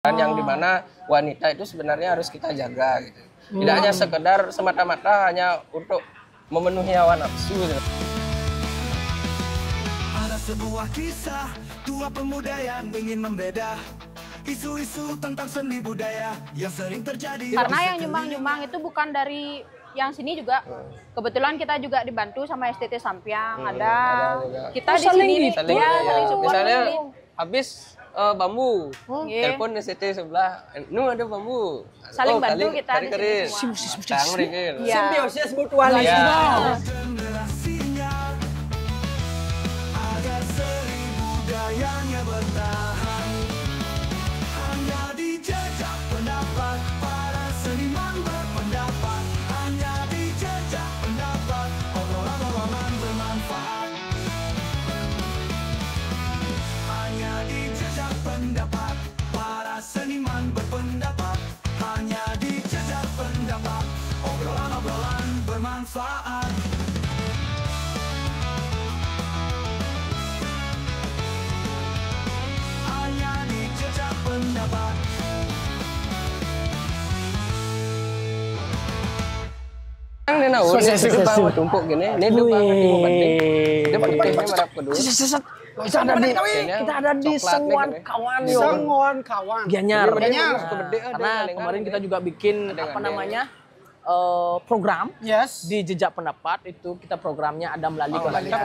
Dan yang dimana wanita itu sebenarnya harus kita jaga gitu. Tidak hanya sekedar semata-mata hanya untuk memenuhi hawa nafsu gitu. Ada sebuah kisah dua pemuda yang ingin membeda. Isu-isu tentang seni budaya yang sering terjadi. Karena yang nyumbang-nyumbang itu bukan dari yang sini juga. Kebetulan kita juga dibantu sama STT Sampiang, ada kita di sini Saling, ya, saling support. Misalnya saling. habis bambu, Iya. telepon STT sebelah, nu ada bambu. Saling bantu kita di sini semua. Iya. Simbiosis mutualisme. Generasinya agar seni budayanya bertahan. Hanya dijajak pendapat para seniman berpendapat. Hanya dijajak pendapat obrolan-obrolan bermanfaat. Hanya dijajak pendapat para seniman berpendapat. Hanya dijajak pendapat obrolan-obrolan bermanfaat. Hanya dijajak pendapat. Yang ini nahu, ini sedupang tumpuk gini, ini dupang timu banding. Dia putihnya merah kedua. Kita ada di Senguan Kawan yo. Senguan Kawan. Gianyar. Karena Karena kemarin kita juga bikin apa namanya program di Jejak Pendapat itu kita programnya ada melalui ke Banjar.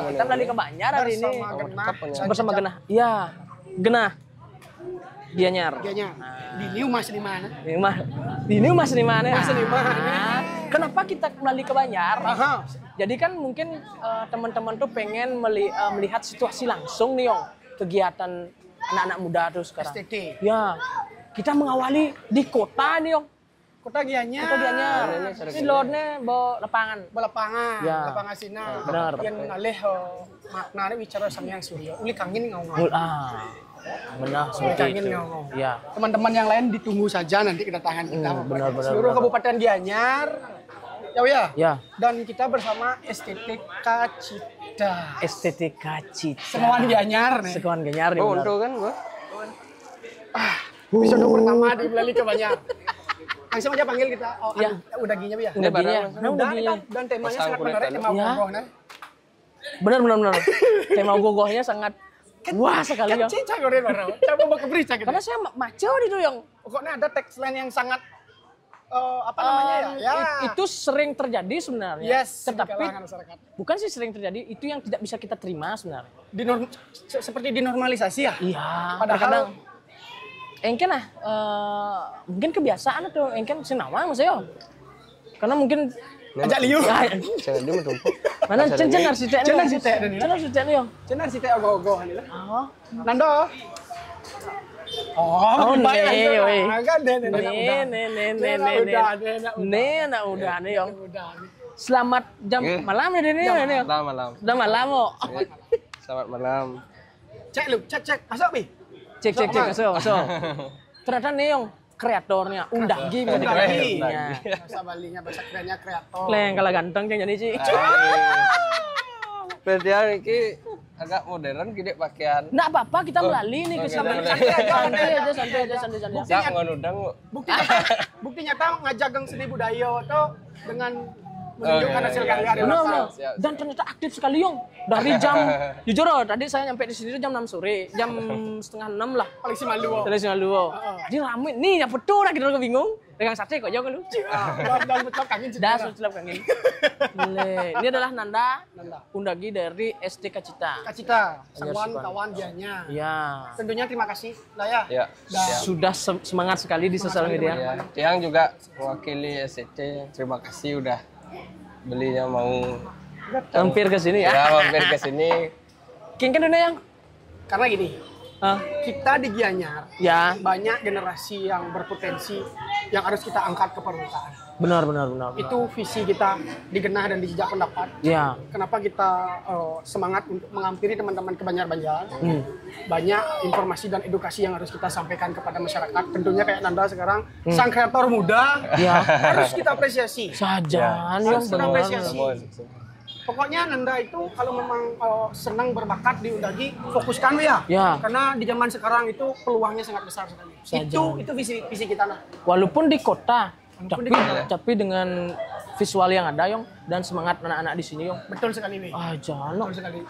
Kita melalui ke Banjar hari ini bersama Genah. Iya, Genah. Gianyar. Di Mas di mana? Ini Mas di mana? Kenapa kita melalui ke Banjar? Jadi kan mungkin teman-teman tuh pengen melihat situasi langsung nih, Yong. Kegiatan anak-anak muda tuh sekarang. STT. Ya, kita mengawali di kota nih, Yong. Kota Gianyar. Kota Gianyar. Ini lornya bawa lapangan. Belapangan, Ya. lapangan Sina. Benar. Yang alih maknanya bicara sama yang Surya. Uli kangin ngomong. Benar Uli seperti kangin itu. ngomong. Ya. Teman-teman yang lain ditunggu saja nanti kedatangan kita. benar. Seluruh Kabupaten Gianyar. Ya. Ya. Dan kita bersama Estetika Cita. Estetika Cita. Semuanya Gianyar nih. Sekolah Gianyar ya. Oh, benar. untuk kan gua. Episode pertama di Melalui ke Banjar. Langsung aja panggil kita. Oh, Ya. udah ginya ya. Udah gini ya. Dan temanya sangat menarik, tema Ya. gogohnya. Benar. Tema gogohnya sangat wah sekali ya. Cincang goreng barang. Coba mau keberita gitu. Karena saya maco di tuh, Yong. Pokoknya ada tagline yang sangat apa namanya ya? Itu sering terjadi sebenarnya. Yes, di Tetapi kalangan masyarakat. bukan sih sering terjadi, itu yang tidak bisa kita terima sebenarnya. Seperti dinormalisasi ya? Iya. Padahal Kadang engken mungkin kebiasaan atau engken senawa mas yo. Karena mungkin ajak liu. Jangan dia mentumpuk. mana cencen arsitek nih. Cencen arsitek nih. Cencen arsitek nih yo. Cenar si teh ogoh-ogoh nih. Oh. Nando. Oh, nih, woi. Kan Nih. Nih, udah nih yo. Udah nih. Selamat jam malam ya ini. Malam. Udah malam kok. Selamat malam. Cek lu, cek. Masuk pi. Cek masuk. Ternyata nih yang kreatornya Undagi. Undagi. Ya. Bahasa Balinya bahasa kerennya kreator. Leng kalau ganteng yang jadi sih. Berarti hari ini agak modern gede pakaian. Nggak apa-apa kita melalui nih ke sana. Santai aja. Enggak ngundang. Bukti nyata ngajak gang seni budaya tuh dengan menunjukkan hasil karya di Benar. lokal. Dan ternyata aktif sekali Yong. Dari jam jujur loh, tadi saya nyampe di sini jam 6 sore, jam setengah 6 lah. Paling simalu. Tradisional dulu. Jadi rame nih, ya betul lah kita udah bingung. Pegang sate kok jauh kan lu. Dan betul kangin Dah sudah kangin. Ini adalah Nanda Undagi dari STK Cita. Kacita, Senguan Kawan Gianyar. Ya. Tentunya terima kasih lah ya. Ya. Sudah semangat sekali di sosial media. Ya. Tiang juga mewakili SCT. Terima kasih udah belinya mau Hampir ke sini ya. ya mampir ke sini. Kingkan dunia yang. Karena gini, Hah? kita di Gianyar Ya, banyak generasi yang berpotensi yang harus kita angkat ke permukaan. benar. Itu visi kita di Genah dan di Jejak Pendapat. Ya. Kenapa kita semangat untuk menghampiri teman-teman ke Banjar-Banjar. Banyak informasi dan edukasi yang harus kita sampaikan kepada masyarakat. Tentunya kayak Nanda sekarang, sang kreator muda, Ya. harus kita apresiasi. Saja, Harus kita apresiasi. Pokoknya Nanda itu kalau memang senang berbakat di Undagi, fokuskan ya. Ya. Karena di zaman sekarang itu peluangnya sangat besar sekali. Itu visi kita lah. Walaupun di kota, Walaupun tapi dengan visual yang ada Yong dan semangat anak-anak di sini Yong. Betul sekali, Wi. Jalan. Betul sekali.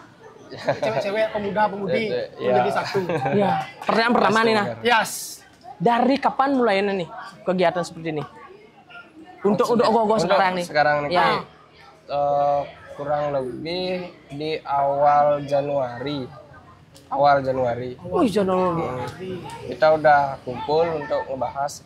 Cewek-cewek, pemuda-pemudi menjadi satu. Ya. Pertanyaan pertama nih, nah. Yes. Dari kapan mulainya nih kegiatan seperti ini? Untuk ogoh-ogoh sekarang nih. Sekarang nih. Ya. Kurang lebih di awal Januari. Wih, Januari. Kita udah kumpul untuk ngebahas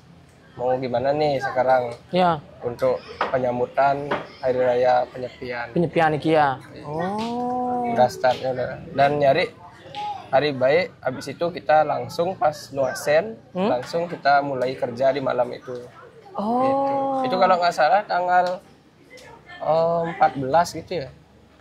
mau gimana nih sekarang Ya. untuk penyambutan Hari Raya Penyepian. Penyepian iki ya. Oh. Udah startnya udah. Dan nyari hari baik, habis itu kita langsung pas nuasen, langsung kita mulai kerja di malam itu. Oh. Itu kalau nggak salah tanggal 14 gitu ya.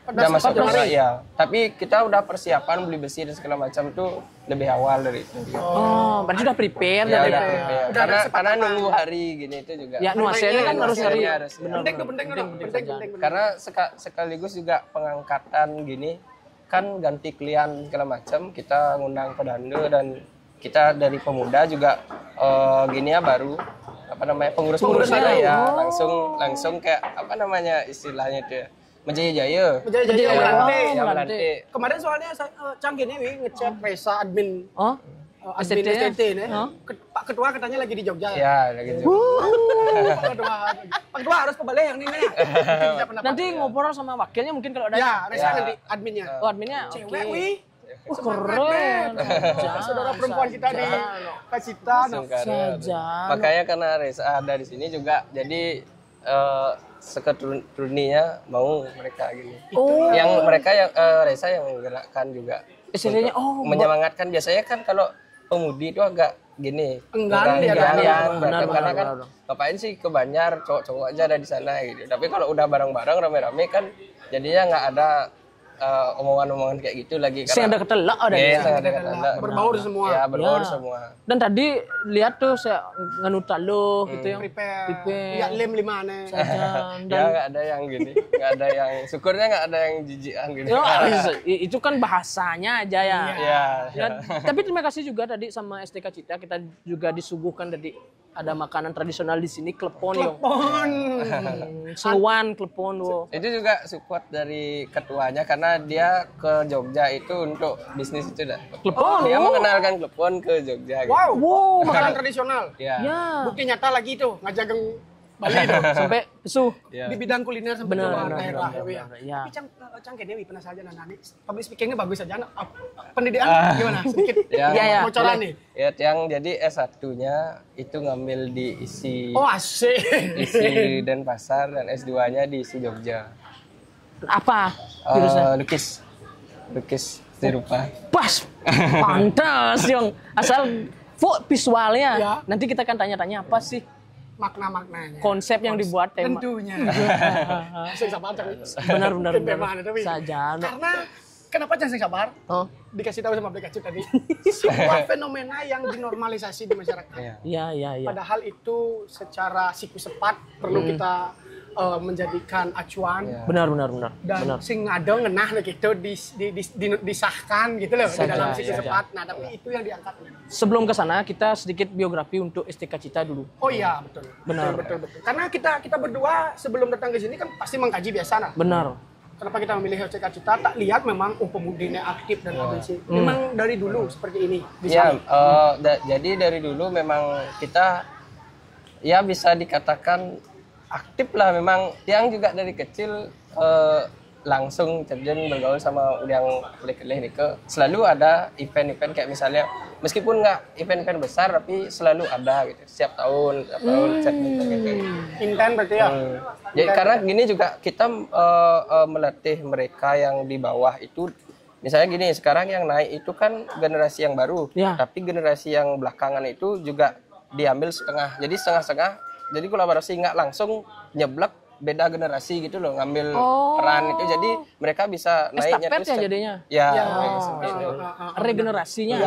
Udah masuk kerja ya. Tapi kita udah persiapan beli besi dan segala macam itu lebih awal dari itu. Oh, berarti udah prepare Ya, dari udah prepare. Karena nunggu hari gini itu juga. Ya, nuasennya kan harus hari. Penting. Karena sekaligus juga pengangkatan gini kan ganti klien segala macam, kita ngundang pedanda dan kita dari pemuda juga gini ya baru apa namanya pengurus-pengurusnya ya langsung kayak apa namanya istilahnya itu ya menjaya-jaya Melantik. Kemarin soalnya Cang gini ngechat Reza admin admin STT nih. Pak Ketua katanya lagi di Jogja. Ya, lagi di Pak Ketua harus kembali yang ini. Nanti ngobrol sama wakilnya mungkin kalau ada. Ya, Reza nanti adminnya. Oh, adminnya. Cewek, wih. Keren. Saudara perempuan kita di Kacita. Makanya karena Reza ada di sini juga jadi seketuruninya mau mereka gini. Yang mereka yang Reza yang menggerakkan juga. Istilahnya menyemangatkan biasanya kan kalau pemudi itu agak gini enggan benar kan ngapain sih ke Banjar cowok-cowok aja ada di sana gitu. Tapi kalau udah bareng-bareng rame-rame kan jadinya nggak ada omongan-omongan kayak gitu lagi karena ada ketelak ada berbaur semua. Ya, berbaur semua. Dan tadi lihat tuh saya nganut lo gitu yang prepare. Ya lem 5 aneh. Ya enggak ada yang gini, enggak ada yang syukurnya enggak ada yang jijian gitu. Itu kan bahasanya aja ya. Iya. Tapi terima kasih juga tadi sama STK Cita kita juga disuguhkan tadi ada makanan tradisional di sini klepon yo. Seluan klepon wo. Itu juga support dari ketuanya karena dia ke Jogja itu untuk bisnis itu dah. Klepon. Dia mengenalkan klepon ke Jogja gitu. Wow, makanan tradisional. Ya. Bukti nyata lagi tuh ngajageng Bali tuh sampai pesuh di bidang kuliner sampai benar. Ya. Tapi Cang Kedewi pernah saja Nani. Public speakingnya bagus saja. Pendidikan gimana? Sedikit bocoran nih. Ya, yang jadi S1-nya itu ngambil di ISI. Oh, asik. ISI Denpasar dan S2-nya di ISI Jogja. Apa? Lukis serupa. Pas. Pantas, Yong. Asal visualnya. Nanti kita akan tanya-tanya apa sih makna-maknanya. Konsep yang dibuat tema. Tentunya. Benar. Saja. Karena kenapa jangan sabar? Dikasih tahu sama aplikasi tadi. Sebuah fenomena yang dinormalisasi di masyarakat. Iya. Padahal itu secara psikosepat perlu kita menjadikan acuan. Benar. Dan sing ada ngenah gitu disahkan gitu loh di dalam psikosepat. Nah, tapi itu yang diangkat. Sebelum ke sana kita sedikit biografi untuk STK Cita dulu. Oh iya, betul. Benar. Betul. Karena kita berdua sebelum datang ke sini kan pasti mengkaji biasa nah. Benar. Kenapa kita memilih STK Cita? Tak lihat memang pemudinya aktif dan aktif. Memang dari dulu seperti ini. Jadi dari dulu memang kita ya bisa dikatakan aktif lah memang. Tiang juga dari kecil langsung terjun bergaul sama yang kelih-kelih selalu ada event-event kayak misalnya meskipun nggak event-event besar tapi selalu ada gitu setiap tahun gitu. Inten berarti ya. Jadi karena gini juga kita melatih mereka yang di bawah itu misalnya gini sekarang yang naik itu kan generasi yang baru tapi generasi yang belakangan itu juga diambil setengah jadi setengah-setengah jadi kolaborasi nggak langsung nyeblek beda generasi gitu loh ngambil peran itu jadi mereka bisa naiknya terus jadinya regenerasinya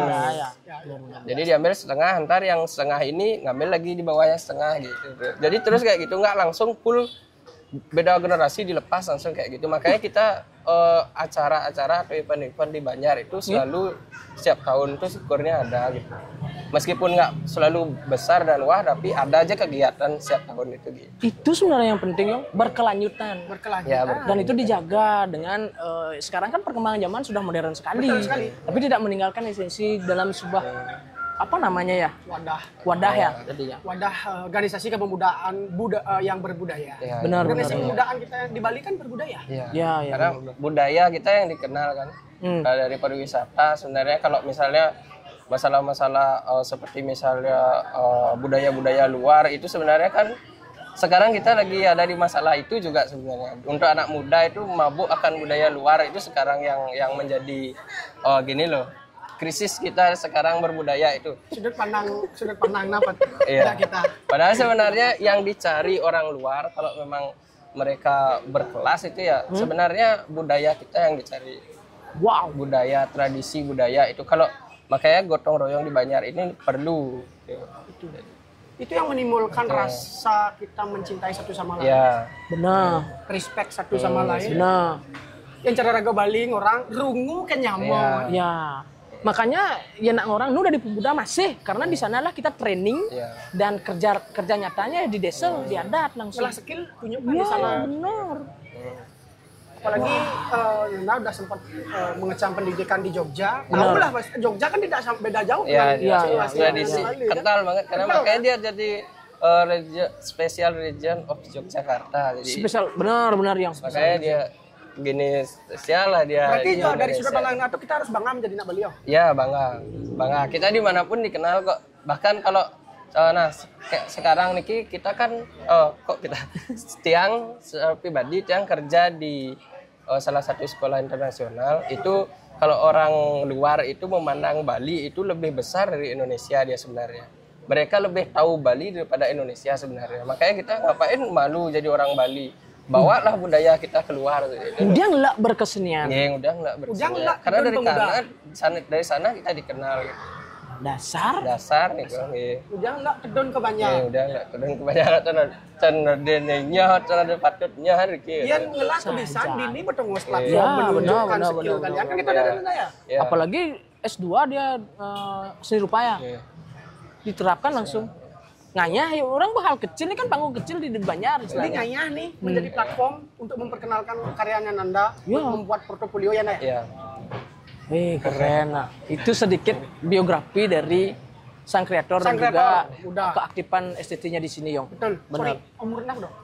jadi diambil setengah ntar yang setengah ini ngambil lagi di bawahnya setengah gitu jadi terus kayak gitu nggak langsung full beda generasi dilepas langsung kayak gitu. Makanya kita acara-acara atau event-event di Banjar itu selalu setiap tahun tuh syukurnya ada gitu. Meskipun nggak selalu besar dan wah, tapi ada aja kegiatan setiap tahun itu gitu. Itu sebenarnya yang penting Yong, berkelanjutan. Ya, Dan itu dijaga dengan sekarang kan perkembangan zaman sudah modern sekali. Tapi tidak meninggalkan esensi dalam sebuah apa namanya ya? Wadah ya jadinya. Wadah organisasi kepemudaan yang berbudaya. Ya, Benar. Organisasi kepemudaan kita di Bali kan berbudaya. ya. Ya, Karena budaya kita yang dikenal kan. Dari pariwisata sebenarnya kalau misalnya masalah-masalah seperti misalnya budaya-budaya luar itu sebenarnya kan sekarang kita lagi ada di masalah itu juga sebenarnya. Untuk anak muda itu mabuk akan budaya luar itu sekarang yang menjadi gini loh. Krisis kita sekarang berbudaya itu. Sudut pandang dapat kita. Padahal sebenarnya yang dicari orang luar kalau memang mereka berkelas itu ya sebenarnya budaya kita yang dicari. Wow, Budaya, tradisi budaya itu kalau makanya gotong royong di Banjar ini perlu. Itu yang menimbulkan rasa kita mencintai satu sama lain. Ya. benar. Respect satu sama lain. Benar. Yang cara raga baling orang rungu kenyamon. Ya. Makanya ya nak orang nu dari pemuda masih karena di sanalah kita training dan kerja nyatanya di desa di adat langsung. Setelah skill tunjukkan di sana. Benar. Apalagi Nana udah sempat mengecam pendidikan di Jogja. Tahu lah Jogja kan tidak beda jauh Ya, dengan tradisi Bali, kental banget karena makanya dia jadi special region of Yogyakarta. Jadi Spesial benar yang makanya dia gini spesial lah dia. Berarti di dari Indonesia. sudut pandang NATO kita harus bangga menjadi anak Beliau. Ya bangga. Kita dimanapun dikenal kok. Bahkan kalau kayak sekarang Niki kita kan Tiang pribadi Tiang kerja di salah satu sekolah internasional itu kalau orang luar itu memandang Bali itu lebih besar dari Indonesia dia sebenarnya. Mereka lebih tahu Bali daripada Indonesia sebenarnya. Makanya kita ngapain malu jadi orang Bali. Bawalah budaya kita keluar. Udah ngelak berkesenian. Ya, udah ngelak berkesenian. Karena dari sana kita dikenal. Gitu. Dasar nih kong. Udah nggak kedon ke Banjar. Ya udah nggak kedon ke Banjar. Cenah denenya, cenah patutnya hari gitu. Iya ngelak kebiasaan dini bertemu platform Ya, menunjukkan benar, skill kalian. Kan kita ada ya. Ya. Apalagi S2 dia seni rupa ya. Diterapkan langsung. Ngayah ya orang bakal kecil ini kan panggung kecil di Banjar Jadi istilahnya. ngayah nih menjadi platform untuk memperkenalkan karyanya Nanda, membuat portofolio ya Naya. Iya. Keren. Nah, itu sedikit biografi dari sang kreator dan juga keaktifan STT-nya di sini, Yong. Betul. Benar. Sorry, umur enam dong.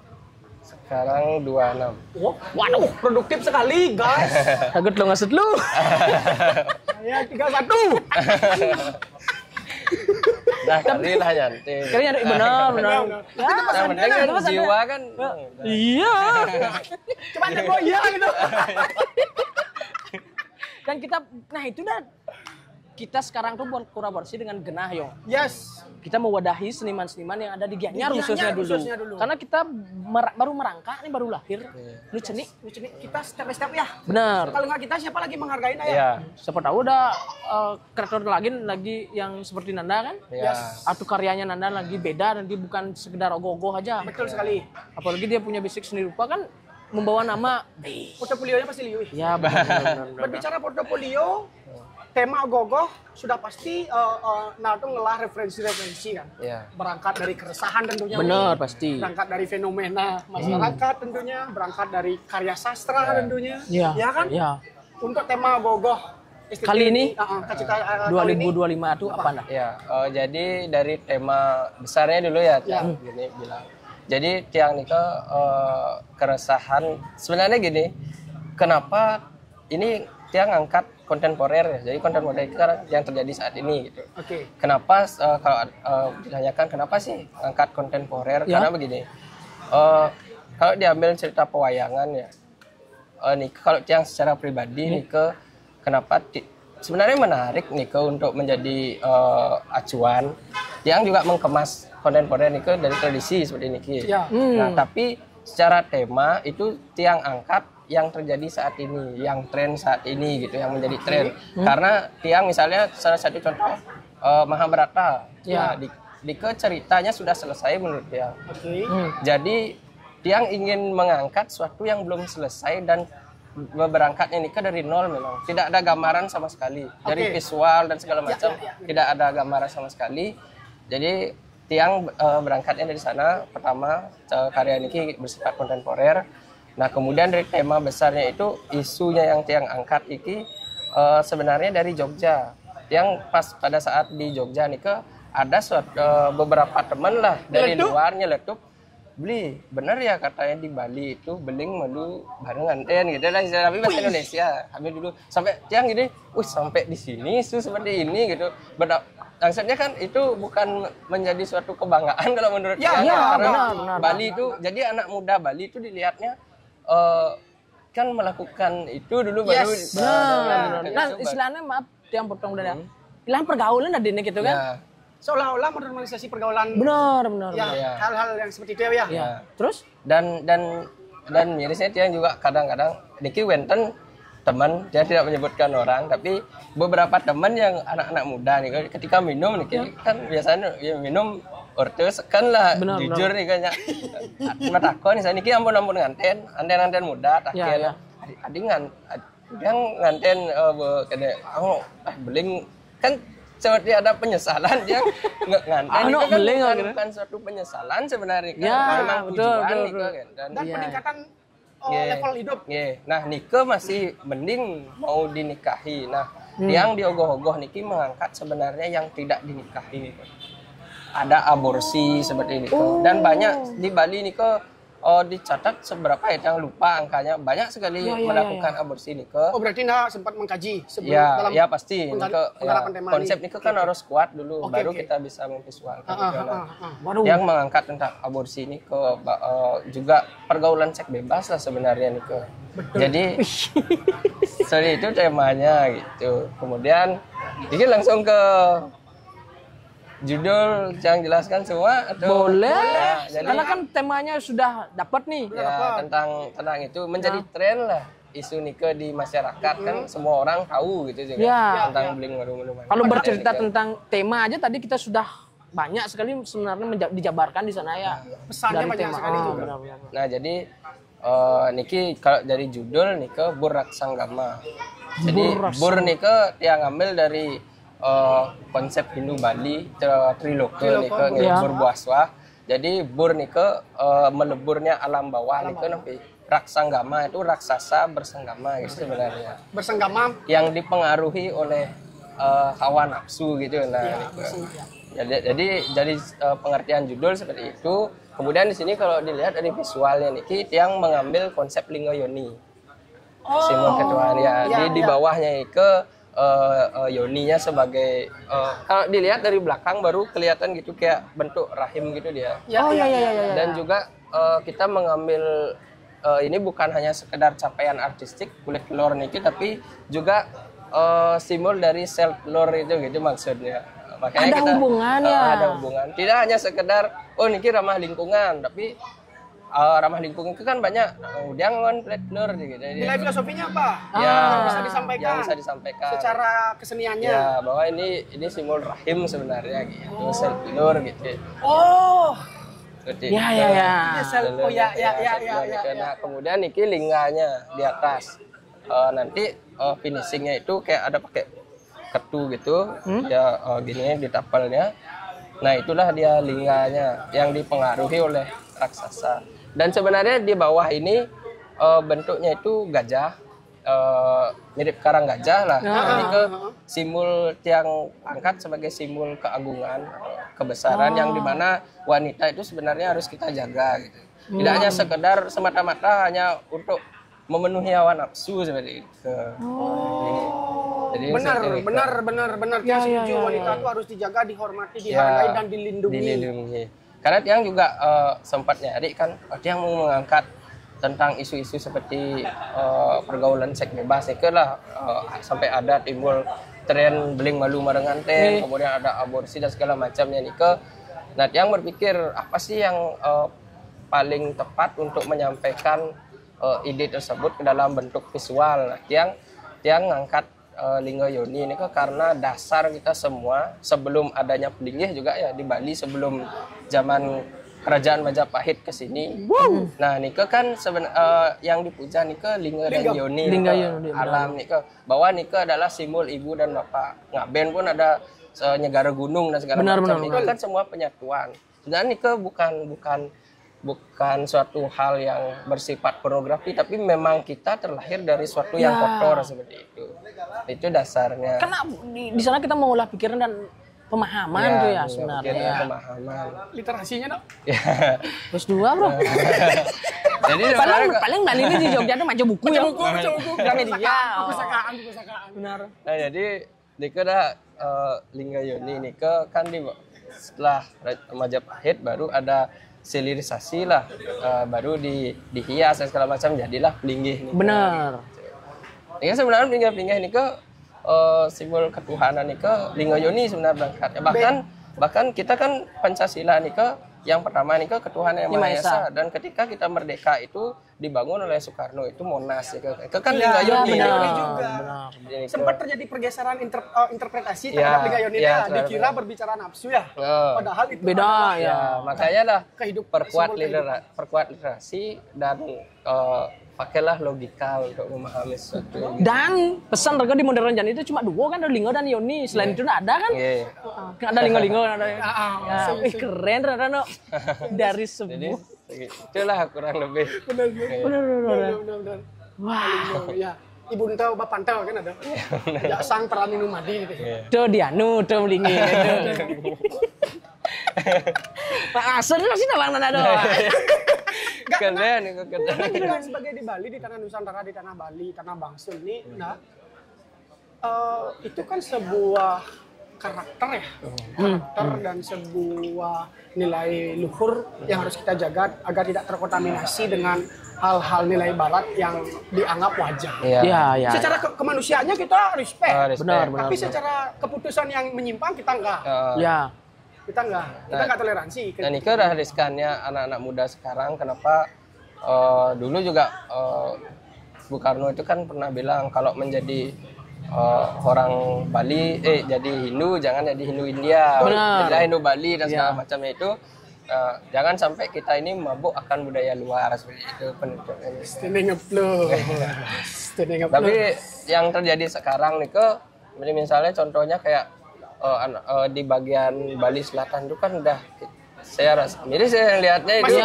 Sekarang 26. Oh, waduh, produktif sekali, guys. Kaget lo ngasut lu. Saya 31. Nah, kali lah nyantai. Kayaknya benar. Yang penting kan jiwa kan. Iya. Cuma tembok iya gitu. Dan kita, nah itu dah. Kita sekarang tuh buat kolaborasi dengan Genah, Yong. Yes. Kita mewadahi seniman-seniman yang ada di Gianyar khususnya dulu. Karena kita baru merangkak, ini baru lahir. Lu cenik. Kita step by step ya. Benar. Kalau nggak kita siapa lagi menghargai Naya? Iya. Siapa tahu udah kreator lagi yang seperti Nanda kan? Iya. Atau karyanya Nanda lagi beda dan dia bukan sekedar ogoh-ogoh aja. Betul sekali. Apalagi dia punya basic seni rupa kan membawa nama. Portofolionya pasti Liu. Ya benar. Berbicara portofolio, tema ogoh-ogoh sudah pasti Nato ngelah referensi-referensi kan. Iya. Berangkat dari keresahan tentunya. Benar, pasti. Berangkat dari fenomena masyarakat tentunya, berangkat dari karya sastra tentunya. Iya. Ya kan? Iya. Untuk tema ogoh-ogoh Kali ini 2025 itu apa nah? Ya, jadi dari tema besarnya dulu ya, Tiang gini bilang. Jadi Tiang Nika keresahan sebenarnya gini, kenapa ini Tiang angkat kontemporer ya. Jadi kontemporer itu kan yang terjadi saat ini gitu. Oke. Kenapa kalau ditanyakan kenapa sih angkat kontemporer? Ya. Karena begini. Kalau diambil cerita pewayangan ya. Nika kalau Tiang secara pribadi Nika kenapa sebenarnya menarik Nika untuk menjadi acuan. Tiang juga mengemas kontemporer Nika dari tradisi seperti Niki. Ya. Nah, tapi secara tema itu Tiang angkat yang terjadi saat ini, yang tren saat ini gitu, yang menjadi tren. Karena Tiang misalnya salah satu contoh Mahabharata. Ya, di ceritanya sudah selesai menurut Tiang. Oke. Jadi tiang ingin mengangkat sesuatu yang belum selesai dan berangkatnya nikah dari nol memang. Tidak ada gambaran sama sekali. Dari visual dan segala macam tidak ada gambaran sama sekali. Jadi tiang berangkatnya dari sana. Pertama karya ini bersifat kontemporer. Nah kemudian dari tema besarnya itu isunya yang tiang angkat ini sebenarnya dari Jogja. Tiang pas pada saat di Jogja nikah ada beberapa teman lah dari luar nyeletuk. Beli, bener ya katanya di Bali itu beling madu bareng nganten gitu lah, tapi bahasa Indonesia. Kami dulu sampai tiang gini, sampai di sini itu seperti ini gitu. Maksudnya kan itu bukan menjadi suatu kebanggaan kalau menurut saya, karena benar. Bali itu jadi anak muda Bali itu dilihatnya kan melakukan itu dulu baru. Benar. Nah istilahnya maaf tiang potong udah ya. Pilihan pergaulan ada ini gitu kan. Ya. Seolah-olah normalisasi pergaulan. Benar. Ya, hal-hal yang seperti itu ya. Terus? Dan mirisnya tiang juga kadang-kadang Niki wenten teman, dia tidak menyebutkan orang, tapi beberapa teman yang anak-anak muda nih ketika minum Niki kan biasanya ya minum ortes kan lah jujur nih kayaknya. Matakon saya Niki ampun nganten muda akhirnya adingan yang nganten beling kan seperti ada penyesalan dia nganten itu kan bukan suatu penyesalan sebenarnya kan memang tujuan nikah kan dan peningkatan level hidup. Nah nikah masih mending mau dinikahi. Nah yang diogoh-ogoh niki mengangkat sebenarnya yang tidak dinikahi. Ada aborsi seperti itu dan banyak di Bali nikah dicatat seberapa ya, yang lupa angkanya, banyak sekali melakukan aborsi nikah. Oh berarti sempat mengkaji sebelum dalam pasti konsep nikah kan harus kuat dulu baru kita bisa memvisualkan. Yang mengangkat tentang aborsi ini juga pergaulan seks bebas lah sebenarnya nikah. Jadi itu temanya gitu. Kemudian ini langsung ke judul yang jelaskan semua atau boleh jadi, karena kan temanya sudah dapat nih tentang itu menjadi tren lah isu nikah di masyarakat kan semua orang tahu gitu juga tentang beling madu. Kalau bercerita tentang tema aja tadi kita sudah banyak sekali sebenarnya dijabarkan di sana ya pesannya banyak tema. Sekali juga. Nah jadi niki kalau dari judul nikah Burraksanggama. Jadi bur nikah yang ngambil dari konsep Hindu Bali triloka nikah berbuaswa. Jadi bur nikah meleburnya alam bawah nikah nanti Raksanggama itu raksasa bersenggama gitu sebenarnya. Bersenggama yang dipengaruhi oleh hawa nafsu gitu jadi pengertian judul seperti itu. Kemudian di sini kalau dilihat dari visualnya niki yang mengambil konsep lingga yoni. Simbol ketuaan di bawahnya ke yoninya sebagai kalau dilihat dari belakang baru kelihatan gitu kayak bentuk rahim gitu dia. Dan juga kita mengambil ini bukan hanya sekedar capaian artistik kulit telur niki tapi juga simbol dari self lore itu gitu maksudnya. Makanya ada hubungannya. Ada hubungan. Tidak hanya sekedar niki ramah lingkungan tapi ramah lingkungan itu kan banyak yang ngonfletner gitu. Nilai filosofinya apa? Yang bisa disampaikan. Secara keseniannya. Ya, bahwa ini simbol rahim sebenarnya gitu, self-lure gitu. Nah, kemudian niki linganya di atas. Nanti finishingnya itu kayak ada pakai ketu gitu, gini di tapalnya. Nah, itulah dia linganya yang dipengaruhi oleh raksasa. Dan sebenarnya di bawah ini bentuknya itu gajah, mirip karang gajah lah. Ini ke simbol tiang angkat sebagai simbol keagungan, kebesaran yang dimana wanita itu sebenarnya harus kita jaga gitu. Tidak hanya sekedar semata-mata hanya untuk memenuhi hawa nafsu seperti itu. Jadi benar. Tiang setuju wanita itu harus dijaga, dihormati, dihargai dan dilindungi. Karena Tiang juga sempat nyari kan, Tiang mau mengangkat tentang isu-isu seperti pergaulan seks bebas itu lah sampai ada timbul tren beling malu marenganten, kemudian ada aborsi dan segala macamnya nikah. Nah Tiang berpikir apa sih yang paling tepat untuk menyampaikan ide tersebut ke dalam bentuk visual. Nah, Tiang ngangkat lingga yoni ini karena dasar kita semua sebelum adanya pelinggih juga ya di Bali sebelum zaman kerajaan Majapahit ke sini. Nah, nike kan yang dipuja nike Lingga dan Yoni, alam nike. Bahwa nike adalah simbol ibu dan bapak. Ngaben pun ada negara gunung dan segala macam. Itu kan semua penyatuan. Sebenarnya nike bukan suatu hal yang bersifat pornografi, tapi memang kita terlahir dari suatu yang kotor seperti itu. Itu dasarnya. Karena di sana kita mengolah pikiran dan pemahaman tuh ya sebenarnya. Pemahaman. Literasinya dong. Plus 2 bro. Jadi paling Bali ini di Jogja tuh macam buku ya. Gramedia. Perpustakaan. Benar. Nah, jadi Nike dah Lingga Yoni Nike kan setelah Majapahit baru ada silirisasi lah, baru dihias dan segala macam, jadilah Linggih Nike. Benar. Ini sebenarnya Linggih Nike simbol ketuhanan Nike Lingga Yoni sebenarnya berangkat. Bahkan kita kan Pancasila Nike yang pertama Nike ketuhanan yang Maha Esa, dan ketika kita merdeka itu dibangun oleh Soekarno itu Monas itu kan Lingga Yoni juga. Sempat terjadi pergeseran interpretasi terhadap Lingga Yoni dikira berbicara nafsu ya. Padahal itu beda ya. Makanya lah perkuat literasi dan pakailah logika untuk memahami sesuatu. Dan pesan mereka di modern jan itu cuma 2 kan, ada Lingga dan Yoni. Selain itu enggak ada kan? Ada Lingga ada. Keren ternyata dari sebuah. Itulah kurang lebih. Benar. Wah. Ya. Ibu entau bapak entau kan ada. Ya sang perani numadi gitu. Tuh dianu, tuh Linggi. Pak Asur sih nabang nado. Keren itu keren. Kita sebagai di Bali, di tanah Nusantara, di tanah Bali, tanah Bangsul ini, itu kan sebuah karakter ya, karakter dan sebuah nilai luhur yang harus kita jaga agar tidak terkontaminasi dengan hal-hal nilai barat yang dianggap wajar. Iya. Secara kemanusiaannya kita respect. Benar. Tapi secara keputusan yang menyimpang kita enggak. Kita enggak toleransi. Dan itu udah riskannya anak-anak muda sekarang. Kenapa dulu juga Bung Karno itu kan pernah bilang kalau menjadi orang Bali jadi Hindu jangan jadi Hindu India, jadi Hindu Bali dan segala macamnya itu. Jangan sampai kita ini mabuk akan budaya luar seperti itu penunjukannya. Tapi yang terjadi sekarang nih misalnya contohnya kayak di bagian Bali Selatan itu kan udah saya lihatnya itu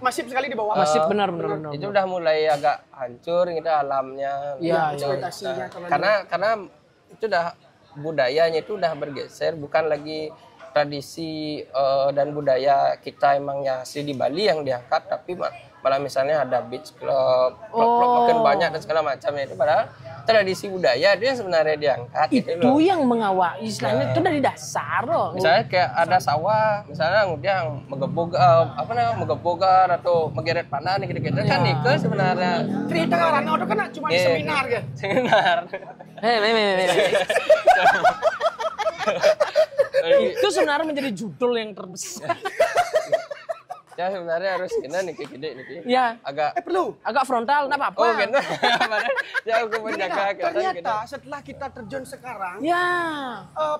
masif sekali di bawah. Masif benar. Itu udah mulai agak hancur gitu alamnya. Karena itu udah budayanya itu udah bergeser, bukan lagi tradisi dan budaya kita emang yang asli di Bali yang diangkat, tapi malah misalnya ada beach club, klub makin banyak dan segala macamnya itu padahal tradisi budaya dia sebenarnya diangkat. Itu yang mengawali istilahnya itu dari dasar loh. Misalnya kayak ada sawah, misalnya dia megebogar atau megeret panah gitu-gitu kan Nike sebenarnya. Cerita orang itu kan cuma di seminar kan. Itu sebenarnya menjadi judul yang terbesar. Ya sebenarnya harus kena nih gede nih. Ya. Agak frontal, enggak apa-apa. Oh, kena. Ya aku menjaga ternyata setelah kita terjun sekarang,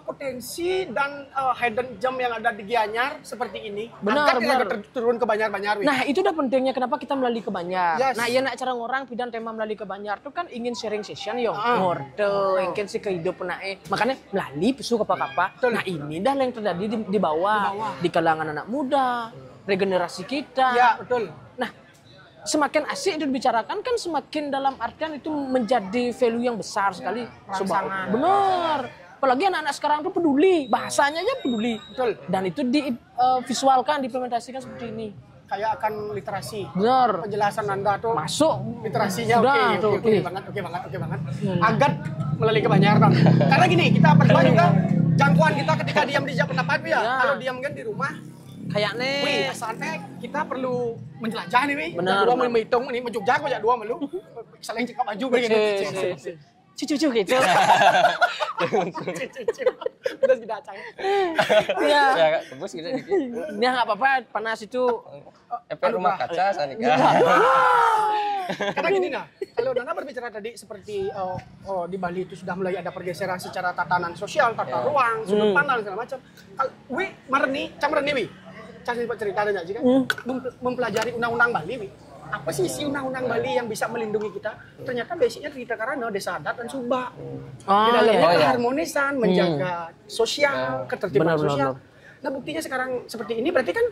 potensi dan hidden gem yang ada di Gianyar seperti ini, benar. Turun ke Banjar-Banjar. Nah, itu udah pentingnya kenapa kita melalui ke Banjar. Nah, ya nak cara ngorang pidan tema melalui ke Banjar tuh kan ingin sharing session yo. Ngorde, ingin si kehidupan makanya melalui pesu apa-apa. Nah, ini dah yang terjadi di bawah, di kalangan anak muda. Regenerasi kita. Ya, betul. Nah, semakin asik itu dibicarakan kan semakin dalam artian itu menjadi value yang besar sekali. Benar. Apalagi anak-anak sekarang tuh peduli, bahasanya aja peduli. Betul. Dan itu divisualkan, diimplementasikan seperti ini. Kayak akan literasi. Benar. Penjelasan Anda tuh masuk literasinya oke banget. Agat melalui kebanyaran. Karena gini, kita berdua juga jangkauan kita ketika diam di pendapat ya. Kalau diam kan di rumah kayaknya asalnya kita perlu menjelajah nih, benar. Dua menghitung ini menjogja kok ya dua melu. Saling cekap baju begini. Cucu gitu. Udah tidak acang. Iya. Ya, tebus gitu dikit. Ya enggak apa-apa, panas itu efek rumah kaca Sanika. Karena gini kalau Nana berbicara tadi seperti di Bali itu sudah mulai ada pergeseran secara tatanan sosial, tata ruang, sudut pandang segala macam. Wi marni, cam marni wi. cari cerita dan kan mempelajari undang-undang Bali. Apa sih isi undang-undang Bali yang bisa melindungi kita? Ternyata basicnya kita karena desa adat dan Sumba. Di dalamnya keharmonisan, menjaga sosial, ketertiban sosial. Nah buktinya sekarang seperti ini berarti kan,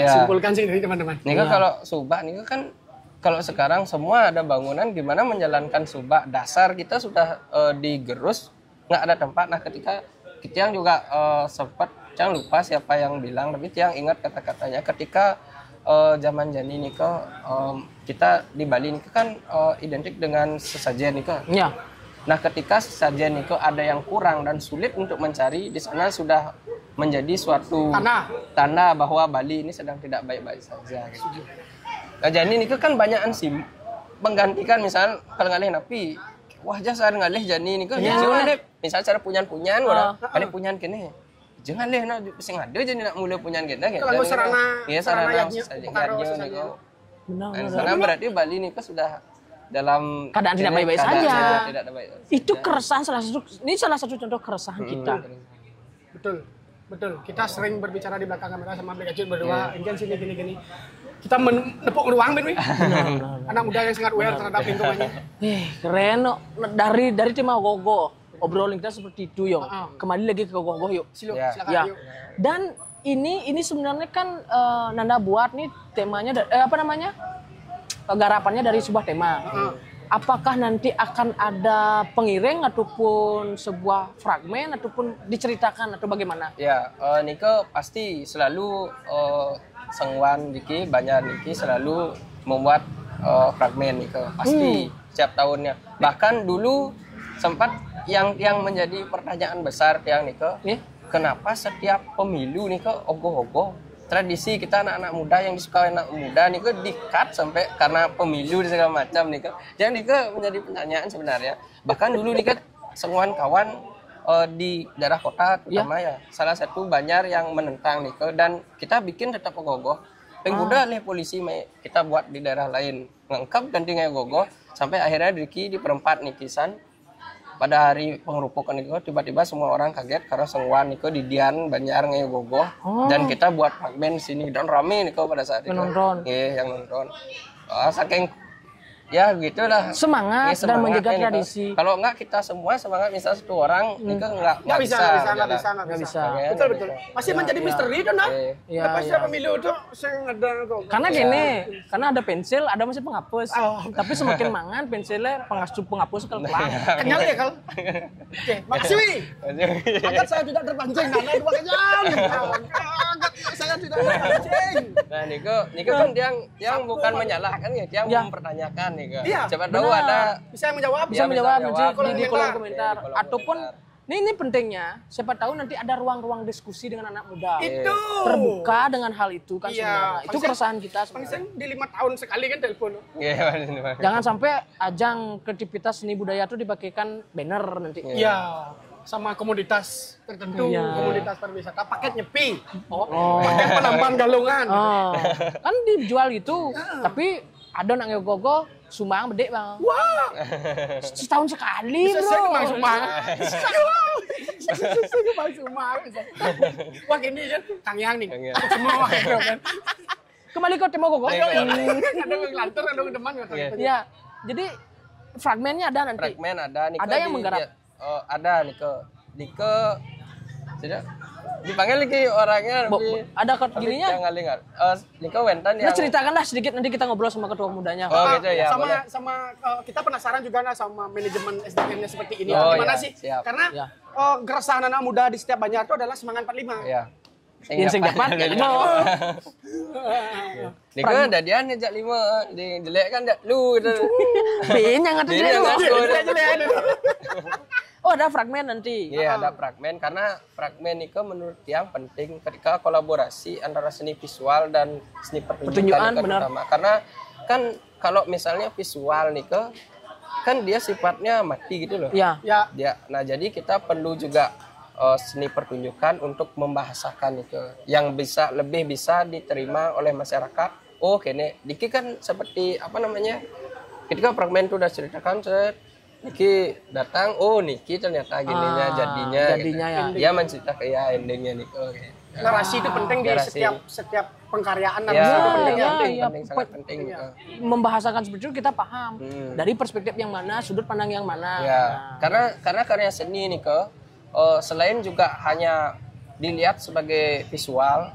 simpulkan sih dari teman-teman. Nih kalau Sumba nih kan kalau sekarang semua ada bangunan, gimana menjalankan Sumba dasar kita sudah digerus, nggak ada tempat. Nah ketika kita yang juga sempat, jangan lupa siapa yang bilang, tapi yang ingat kata-katanya ketika zaman Jani Niko, kita di Bali Niko kan identik dengan sesajen Niko. Ya. Nah ketika sesajen Niko ada yang kurang dan sulit untuk mencari, di sana sudah menjadi suatu tanda bahwa Bali ini sedang tidak baik-baik saja. Gitu. Nah Jani Niko kan banyak ansim menggantikan, misal kalau ngalih napi, wah jasa ngalih Jani Niko, misal cara punyan-punyan, ada punyan kene. Jangan deh, nak sing ada je nak mulai punyan kita. Kalau sarana sarana Karena berarti Bali ini kan sudah dalam keadaan tidak baik-baik saja. Tidak baik. Itu keresahan salah satu contoh keresahan kita. Betul. Kita sering berbicara di belakang kamera sama Bekacut berdua. Ini kan sini gini. Kita menepuk ruang Ben. Anak muda yang sangat aware terhadap lingkungannya. Keren. Dari tim Gogo. Obrolan kita seperti itu yuk. Kembali lagi ke Gogo yuk. Silakan yuk. Dan ini sebenarnya kan Nanda buat nih temanya garapannya dari sebuah tema. Apakah nanti akan ada pengiring ataupun sebuah fragmen ataupun diceritakan atau bagaimana? Ya, Niko pasti selalu Sengwan Niki, banyak Niki selalu membuat fragmen Niko pasti setiap tahunnya. Bahkan dulu sempat yang menjadi pertanyaan besar yang Niko, kenapa setiap pemilu Niko ogoh-ogoh tradisi kita anak-anak muda yang disukai anak muda Niko di-cut sampai karena pemilu dan segala macam Niko. Jadi Niko menjadi pertanyaan sebenarnya. Bahkan dulu Niko semua kawan di daerah kota terutama salah satu Banjar yang menentang Niko, dan kita bikin tetap ogoh-ogoh. Penggoda nih polisi kita buat di daerah lain ngengkap ganti ngai ogoh sampai akhirnya Diki di perempat Nikisan. Pada hari pengerupukan Niko tiba-tiba semua orang kaget karena Sengwan Niko di Dian Banjar ngai gogoh dan kita buat fragmen sini dan rame Niko pada saat itu. Nonton. Yang nonton. Saking ya gitulah semangat dan menjaga tradisi. Kalau enggak kita semua semangat, misal satu orang Niko enggak bisa. Betul. Masih menjadi misteri itu nah. Apa sih pemilu itu sing ada kok. Karena gini, karena ada pensil, ada masih penghapus. Tapi semakin mangan pensilnya penghapus kelang. Kenyal ya kal. Oke, makasih Wi. Agar saya tidak terpancing karena dua kenyal. Saya tidak terpancing. Nah Niko kan yang bukan menyalahkan ya, yang mempertanyakan Niko. Coba tahu ada bisa menjawab di kolom komentar ataupun ini pentingnya, siapa tahu nanti ada ruang-ruang diskusi dengan anak muda. Itu terbuka dengan hal itu kan sebenarnya. Itu keresahan kita sebenarnya. Di 5 tahun sekali kan telepon. Jangan sampai ajang kreativitas seni budaya itu dipakaikan banner nanti. Iya. Sama komoditas tertentu, komoditas pariwisata, paket nyepi, paket penambahan galungan. Kan dijual gitu, tapi ada nak ngegogo sumbang bedek bang. Wah, setahun sekali bro. Saya kemang sumbang. Wah gini kan, Kang Yang nih, semua kan. Kembali ke tema gogo. Ada yang lantur, ada yang deman. Iya, jadi fragmennya ada nanti. Fragmen ada. Ada yang menggarap. Ada Niko tidak dipanggil lagi orangnya ada gininya Niko Wentan yang ceritakanlah sedikit, nanti kita ngobrol sama ketua mudanya. Gitu ya. Sama kita penasaran juga sama manajemen SDM-nya seperti ini. Gimana sih? Siap. Karena keresahan anak muda di setiap Banjar itu adalah semangat 45. Iya. Yang dapat ya Niko dadian ngejak 5 di jelek kan dak lu. Ben yang ada jelek. Oh ada fragmen nanti. Iya ada fragmen, karena fragmen Niko menurut yang penting ketika kolaborasi antara seni visual dan seni pertunjukan terutama. Karena kan kalau misalnya visual Niko kan dia sifatnya mati gitu loh. Iya. Nah jadi kita perlu juga seni pertunjukan untuk membahasakan itu yang lebih bisa diterima oleh masyarakat. Oh kene Niki kan seperti apa namanya, ketika fragmen itu udah ceritakan Niki datang, oh Niki ternyata gininya jadinya gitu. Ya menceritakan ya endingnya Niko. narasi itu penting di narasi. setiap pengkaryaan, narasi Ya, itu penting. penting, sangat penting. Membahasakan seperti itu kita paham dari perspektif yang mana, sudut pandang yang mana. Ya, karena karya seni nih selain juga hanya dilihat sebagai visual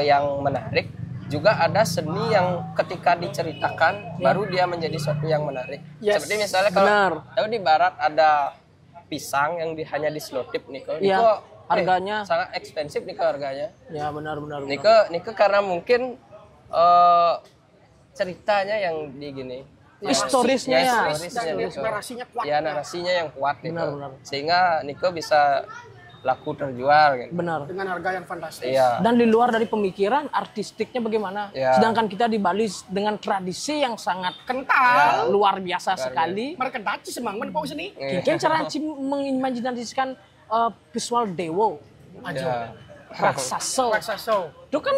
yang menarik, juga ada seni yang ketika diceritakan baru dia menjadi sesuatu yang menarik. Seperti misalnya kalau tahu di barat ada pisang yang hanya diselotip nih harganya sangat ekspensif nih harganya. Ya benar. Niko karena mungkin ceritanya yang di gini. Historisnya narasinya kuat. Ya narasinya yang kuat gitu. Benar. Sehingga Niko bisa laku terjual gitu. Benar. Dengan harga yang fantastis. Iya. Dan di luar dari pemikiran artistiknya bagaimana? Ya. Sedangkan kita di Bali dengan tradisi yang sangat kental, luar biasa sekali. Mereka daci semangat mau sini. Mungkin cara mengimajinasikan visual dewo, Ya. raksasa. Itu kan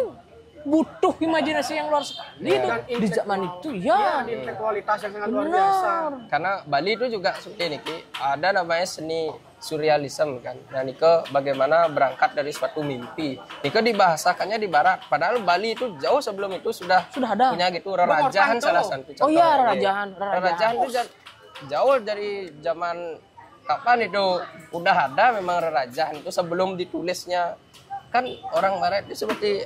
butuh imajinasi yang luar sekali itu di zaman itu ya. Di kualitas yang sangat luar biasa. Karena Bali itu juga seperti ini, ada namanya seni surrealism kan. Nah, Niko bagaimana berangkat dari suatu mimpi. Niko dibahasakannya di barat, padahal Bali itu jauh sebelum itu sudah ada. punya gitu rerajahan salah satu contoh. Oh iya, rerajahan Rerajahan itu jauh dari zaman kapan itu udah ada memang rerajahan itu sebelum ditulisnya. Kan orang barat itu seperti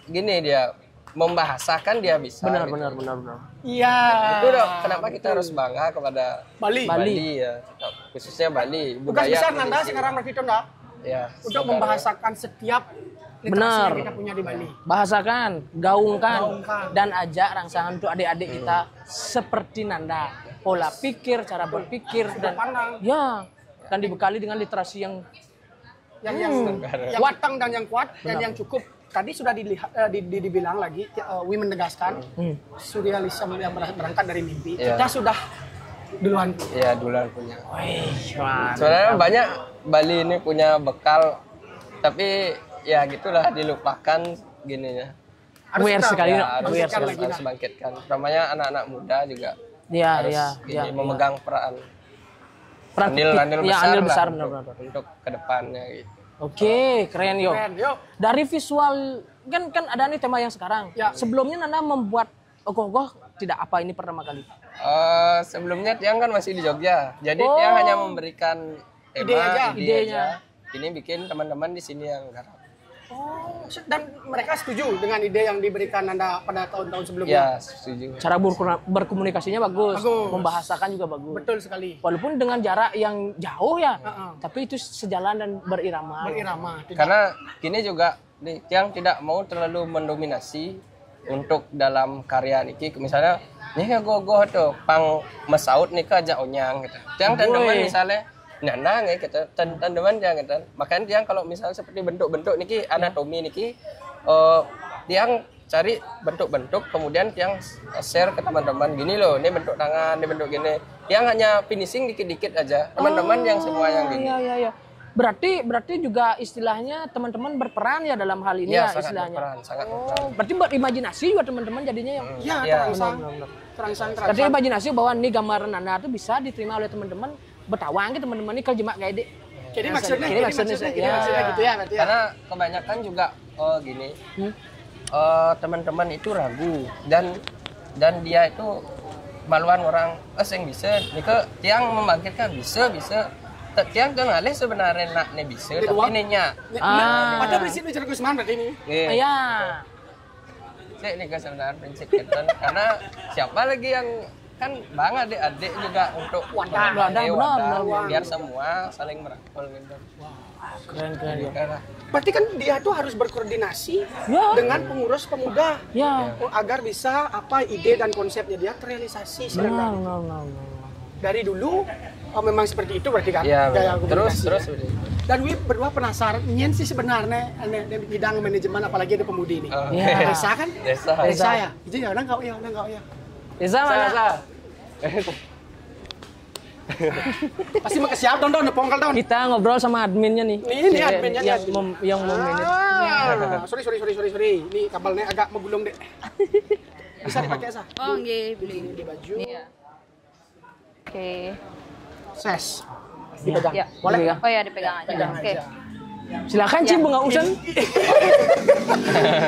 gini dia membahasakan dia bisa. Benar. Iya. Itu kenapa kita harus bangga kepada Bali ya, khususnya Bali. Tugas besar Nanda sekarang Mas Vito Ya. untuk membahasakan setiap literasi yang kita punya di Bali. Bahasakan, gaungkan, dan ajak rangsangan untuk adik-adik kita seperti Nanda. Pola pikir, cara berpikir, dan dan dibekali dengan literasi yang matang dan yang kuat dan yang cukup. Tadi sudah dibilang lagi, Wi menegaskan surrealism yang berangkat dari mimpi. Kita sudah duluan. Iya, duluan punya. Sebenarnya banyak Bali ini punya bekal, tapi ya gitulah dilupakan gininya. Harus harus bangkitkan. Namanya anak-anak muda juga harus memegang peran andil besar benar untuk kedepannya gitu. Oke, keren yuk. Dari visual kan ada nih tema yang sekarang. Sebelumnya Nanda membuat ogoh-ogoh tidak apa ini pertama kali? Sebelumnya Tiang kan masih di Jogja, jadi Tiang hanya memberikan ide aja. Ini bikin teman-teman di sini yang garap. Dan mereka setuju dengan ide yang diberikan Nanda pada tahun-tahun sebelumnya? Ya, setuju. Cara berkomunikasinya bagus, membahasakan juga bagus. Betul sekali. Walaupun dengan jarak yang jauh ya, tapi itu sejalan dan berirama. Karena gini juga, Tiang tidak mau terlalu mendominasi untuk dalam karya niki. Misalnya, nih gogoh tuh, pang mesaut nih aja onyang gitu. Tiang teman misalnya, Nanda nggak kita teman-teman jangan kita. Makanya Tiang kalau misalnya seperti bentuk-bentuk niki anatomi niki, Tiang cari bentuk-bentuk, kemudian Tiang share ke teman-teman gini loh, ini bentuk tangan, ini bentuk gini. Tiang hanya finishing dikit-dikit aja. Teman-teman yang semua yang gini. Iya. Berarti juga istilahnya teman-teman berperan ya dalam hal ini ya istilahnya. Sangat berperan. Berarti berimajinasi juga teman-teman jadinya yang. Terangsang. Berarti imajinasi bahwa nih gambaran Nanda itu bisa diterima oleh teman-teman Betawang gitu teman-teman ini kalau jemak kayak ide. Jadi maksudnya gitu ya berarti. Karena kebanyakan juga gini. Teman-teman itu ragu dan dia itu maluan orang yang bisa. Nika Tiang membangkitkan bisa. Tiang kan alih sebenarnya nak ne bisa tapi nenya. Pada prinsipnya jadi Kusman berarti ini. Iya. Saya nika sebenarnya prinsip kita karena siapa lagi yang kan bang adik-adik juga untuk wadah biar semua saling merangkul gitu. Keren. Berarti kan dia tuh harus berkoordinasi dengan pengurus pemuda agar bisa ide dan konsepnya dia terrealisasi. Dari dulu memang seperti itu berarti kan? Iya, terus. Dan Wi berdua penasaran, nyen sih sebenarnya di bidang manajemen apalagi ada pemudi ini. Desa kan? Desa ya. Itu ya udah enggak ya. Desa mana? Pasti mau kesiap don pongkal don. Kita ngobrol sama adminnya nih. Ini adminnya yang memanage. Sorry. Ini kabelnya agak menggulung deh. Bisa dipakai Sa? Oh, nggih, beli di baju. Iya. Oke. Ses. Dipegang. Ya. Boleh ya? Oh ya, dipegang aja. Oke. Silakan Ci Bunga Usen.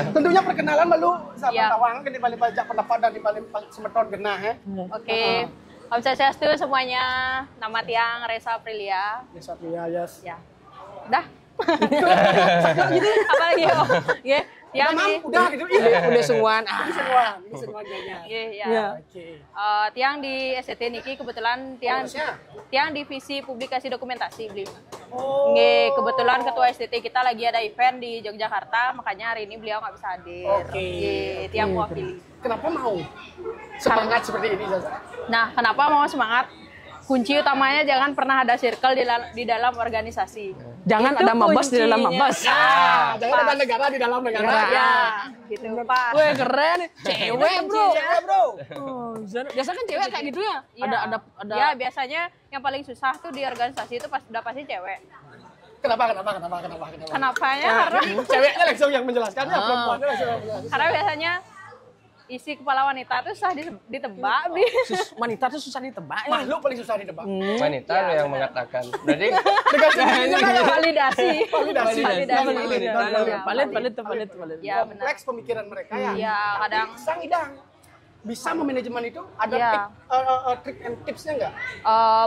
Tentunya perkenalan malu sama Ya. Tawang kan di balik pajak pendapat dan di balik semeton genah ya. Oke. Om Swastiastu semuanya. Nama Tiang Reza Aprilia. Yes, Satria, yes. Ya. Udah. Apa lagi Om? Ya, Tiang di Udah gitu. Iya. Udah semuaan. Ini semuanya. ya. Oke. Tiang di SCT niki kebetulan Tiang divisi publikasi dokumentasi beli. Nggih, kebetulan ketua STT kita lagi ada event di Yogyakarta, makanya hari ini beliau nggak bisa hadir. Oke. Nggih, Tiang mewakili. Kenapa mau semangat seperti ini, Zaza? Nah, kenapa mau semangat? Kunci utamanya jangan pernah ada circle di dalam organisasi. Jangan Itu ada mabas di dalam kuncinya. mabas. Jangan ada negara di dalam negara. Ya, gitu Pak. Weh keren, cewek bro. Cewek, bro. Oh, biasa kan cewek kayak gitu ya. Iya. Ada. Ya, biasanya yang paling susah tuh di organisasi itu udah pasti cewek. Kenapa? Kenapanya? Karena Ceweknya langsung yang menjelaskan ya, perempuannya langsung yang menjelaskan. karena biasanya isi kepala wanita itu susah ditebak, Bi. Wanita tuh susah ditebak. Ya. Makhluk paling susah ditebak. Wanita lo yang mengatakan. Berarti Validasi. Validasi. Palit. Ya, benar. Kompleks pemikiran mereka ya. Ya, kadang Sang Idang bisa memanajemen itu ada Iya. trik and tipsnya nggak?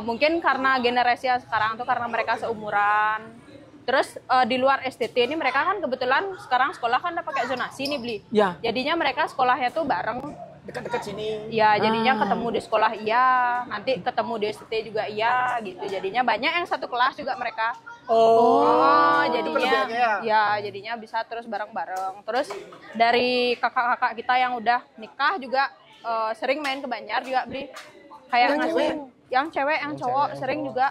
mungkin karena generasi yang sekarang tuh karena mereka seumuran. Terus di luar STT ini mereka kan kebetulan sekarang sekolah kan udah pakai zonasi nih beli. Ya. Jadinya mereka sekolahnya tuh bareng. Dekat-dekat sini. Ya jadinya ketemu di sekolah iya, nanti ketemu di STT juga iya gitu. Jadinya banyak yang satu kelas juga mereka. Jadinya kelebihannya ya jadinya bisa terus bareng-bareng. Terus dari kakak-kakak kita yang udah nikah juga sering main ke Banjar juga beli. Kayak ngasih yang cewek, yang cowok sering juga.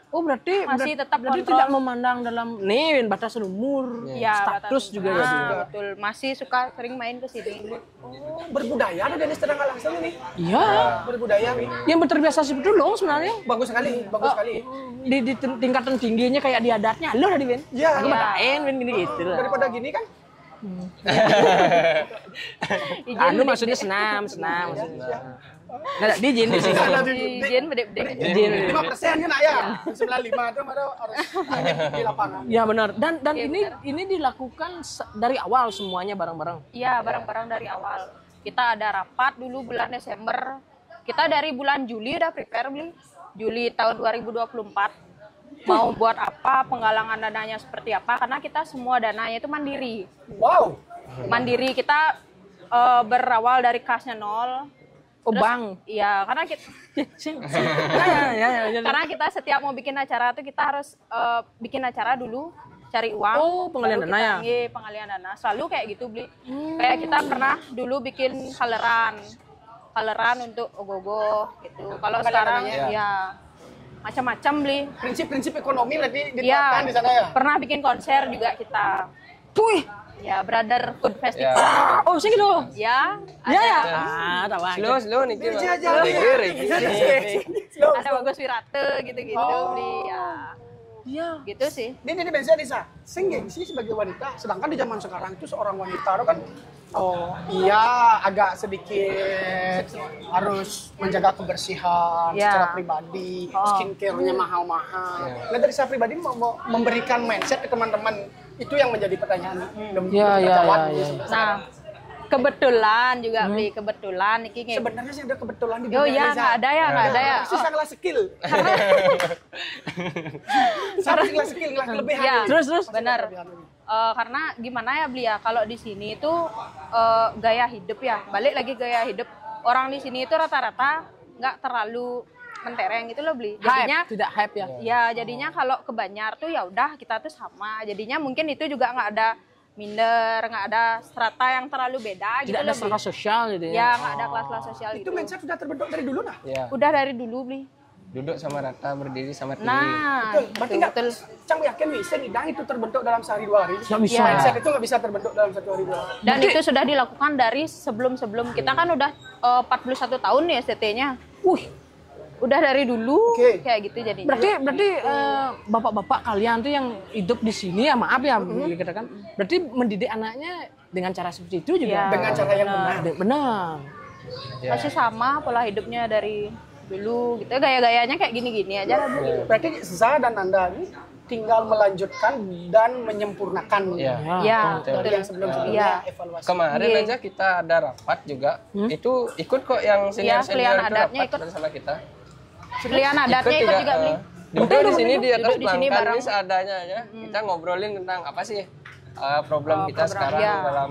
Oh berarti Masih tetap berarti kontrol. tidak memandang dalam nih batas umur, Ya, status batas- juga ya. betul. Masih suka sering main ke sini. Berbudaya ada dari sedang langsung ini. Iya. Berbudaya nih. Yang terbiasa seperti itu loh sebenarnya. Bagus sekali, bagus sekali. Di tingkatan tingginya kayak di adatnya, lo tadi Ben. Iya. Aku matahin Ben gini gitu lah. Daripada gini kan? Anu maksudnya senam maksudnya. Nggak, di jin di sini. Izin bede-bede. Jin. 5% kan ya? 95 itu harus di lapangan. Ya benar. Dan ini dilakukan dari awal semuanya bareng-bareng. Iya, barang-barang dari awal. Kita ada rapat dulu bulan Desember. Kita dari bulan Juli udah prepare beli. Juli tahun 2024. Mau buat apa, penggalangan dananya seperti apa, karena kita semua dananya itu mandiri. Wow. Mandiri kita berawal dari kasnya nol. Oh Terus, bang. Iya, karena kita Ya. karena kita setiap mau bikin acara tuh kita harus bikin acara dulu, cari uang. Oh, pengalian baru dana kita- ya? Iya, pengalian dana. Selalu kayak gitu beli. Kayak kita pernah dulu bikin kaleran untuk ogoh-ogoh gitu. Kalau sekarang dananya. ya macam-macam beli. Prinsip-prinsip ekonomi berarti Iya, diterapkan di sana ya? pernah bikin konser juga kita. Puih. Ya, Brotherhood Festival. Oh sih gitu. Ya, Ya ya. ada, Tahu aja. slow niki. ada Bagus Wirate gitu-gitu beli ya. Iya. Gitu sih. Ini biasanya Disa, sing gengsi sebagai wanita, sedangkan di zaman sekarang itu seorang wanita itu kan agak sedikit harus menjaga kebersihan Ya. secara pribadi, skincare-nya mahal-mahal. Nah dari saya pribadi mau memberikan mindset ke teman-teman itu yang menjadi pertanyaan Ya. Nah, kebetulan juga beli kebetulan Niki nge- Sebenarnya sih ada kebetulan di Oh dunia iya, Reza. nggak ada ya. Itu sangatlah skill. Sangatlah skill, nggak kelebihan. Ya, Terus. benar. Karena gimana ya beli ya, kalau di sini itu gaya hidup ya, balik lagi gaya hidup orang di sini itu rata-rata nggak terlalu mentereng gitu loh beli. Jadinya Hype, tidak hype ya. ya jadinya kalau ke Banjar tuh ya udah kita tuh sama. Jadinya mungkin itu juga nggak ada minder, nggak ada strata yang terlalu beda gitu Tidak ada loh. strata Bli. sosial gitu ya. Ya nggak ada kelas-kelas sosial Itu gitu. mindset sudah terbentuk dari dulu nah? Ya, Udah dari dulu beli. duduk sama rata, berdiri sama tinggi. Nah, Betul. Berarti nggak betul. Cang yakin bisa Idang itu terbentuk dalam sehari dua hari? Nggak bisa. Mindset itu nggak bisa terbentuk dalam satu hari dua hari. Dan itu sudah dilakukan dari sebelum-sebelum kita kan udah 41 tahun nih STT-nya. Udah dari dulu Oke. kayak gitu jadinya. Berarti bapak-bapak kalian tuh yang hidup di sini ya maaf ya dikatakan. Berarti mendidik anaknya dengan cara seperti itu juga. Iya. Dengan cara yang benar. Benar. Ya. Masih sama pola hidupnya dari dulu gitu. Gaya-gayanya kayak gini-gini aja lah Bu. Berarti Za dan Anda ini tinggal melanjutkan dan menyempurnakan Iya. Ya, dari yang sebelum-sebelumnya evaluasi. Kemarin Iya. aja kita ada rapat juga, itu ikut kok yang Iya, senior pilihan itu adatnya rapat ikut. bersama kita. Pilihan adatnya ikut juga beli. Duduk di sini di atas Duduk di sini pelangkan bareng. ini seadanya aja. Kita ngobrolin tentang apa sih problem kita sekarang iya. dalam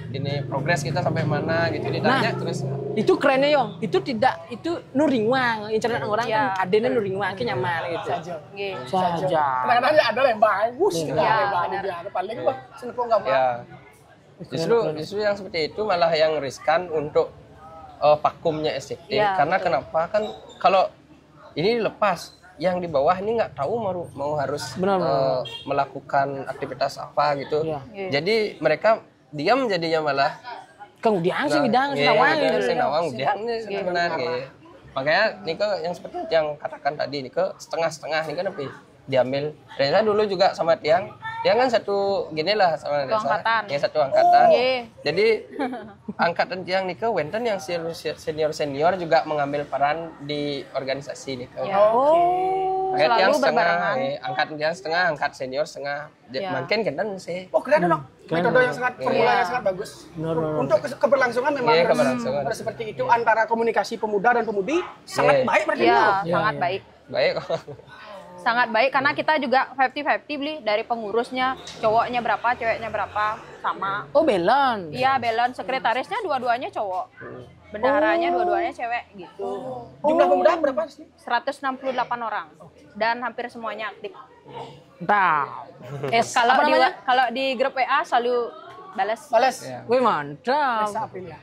ini progres kita sampai mana gitu ditanya terus. Itu kerennya Yong, itu tidak, itu nuringwang, internet orang Iya. kan adanya nuringwang, kayak nyaman gitu. Nggih. Saja. Kadang-kadang ada yang bagus, Iya, yang benar. bagus. Paling mah senepung nggak mau. Ya. Justru yang seperti itu malah yang riskan untuk vakumnya SCT. Iya, Karena kenapa kan kalau ini dilepas, yang di bawah ini nggak tahu mau harus Benar. melakukan aktivitas apa gitu. Iya. Jadi mereka diam jadinya malah. Kemudian sih bidang Iya, senawang iya, gitu. senawang diam nih sebenarnya. Makanya Niko yang seperti yang katakan tadi Niko setengah-setengah nih kan tapi diambil. Reza dulu juga sama Tiang kan satu gini lah sama Reza. angkatan. Ya satu angkatan. Iya. Jadi angkatan Tiang Niko wenten yang senior juga mengambil peran di organisasi Niko. Ya. Kayak Selalu Tiang setengah, berbarengan. angkat Tiang setengah, angkat senior setengah. Ya. Makin keren sih. Oh keren dong, metode yang sangat formula yang sangat bagus. Untuk keberlangsungan memang Iya, harus keberlangsungan. harus seperti itu antara komunikasi pemuda dan pemudi sangat Iya. baik berarti. Iya, Bro. sangat baik. Baik. Sangat baik karena kita juga 50-50 beli dari pengurusnya, cowoknya berapa, ceweknya berapa, sama. Oh belon. Iya, balance. Sekretarisnya dua-duanya cowok. Bendaharanya dua-duanya cewek gitu. Jumlah pemuda berapa sih? 168 orang dan hampir semuanya aktif. Entah. Kalau di grup WA selalu balas. Balas. Ya. Wih mantap. April ya.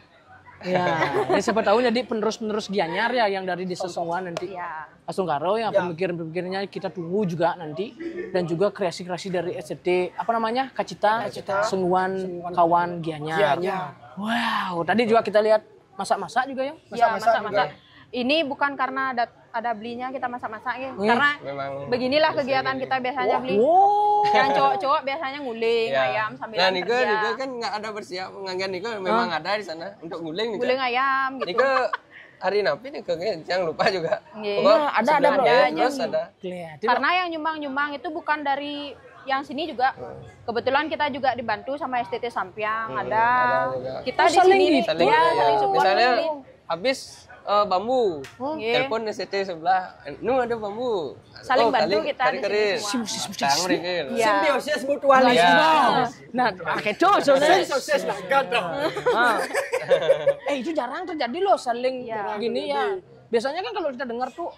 Ya, jadi siapa tahu jadi penerus-penerus Gianyar ya yang dari desa Songwan nanti. Iya. Asung Karo yang pemikiran-pemikirannya kita tunggu juga nanti dan juga kreasi-kreasi dari SCT apa namanya Kacita, Sengwan kawan Gianyar. Wow, tadi juga kita lihat masak-masak juga ya. Iya, masak-masak. Ini bukan karena ada belinya kita masak-masak ya. Karena Memang beginilah kegiatan kita biasanya beli. Oh, Yang cowok-cowok biasanya nguling Ya. ayam sambil Nah, Niko kerja. kan nggak ada bersiap nganggan Niko memang ada di sana untuk nguling Niko. Nguling ayam gitu. Niko hari napi Niko jangan lupa juga. Iya. Pokoknya ada sebelum bro. dia Ada terus aja. ada. kelihatan. Karena yang nyumbang-nyumbang itu bukan dari yang sini juga. Kebetulan kita juga dibantu sama STT Sampiang ada. juga. Kita di saling sini gitu. Saling, ya, ya. saling support. Misalnya saling. habis bambu, Iya. telepon SCT sebelah, nu ada bambu. Saling bantu kita di sini kari-kari. semua. Tang mereka. Iya. Simbiosis mutualisme. Iya. Nah, kayak itu soalnya. Sukses lah, gada. Ah. Itu jarang terjadi loh saling Iya. gini ya. Biasanya kan kalau kita dengar tuh,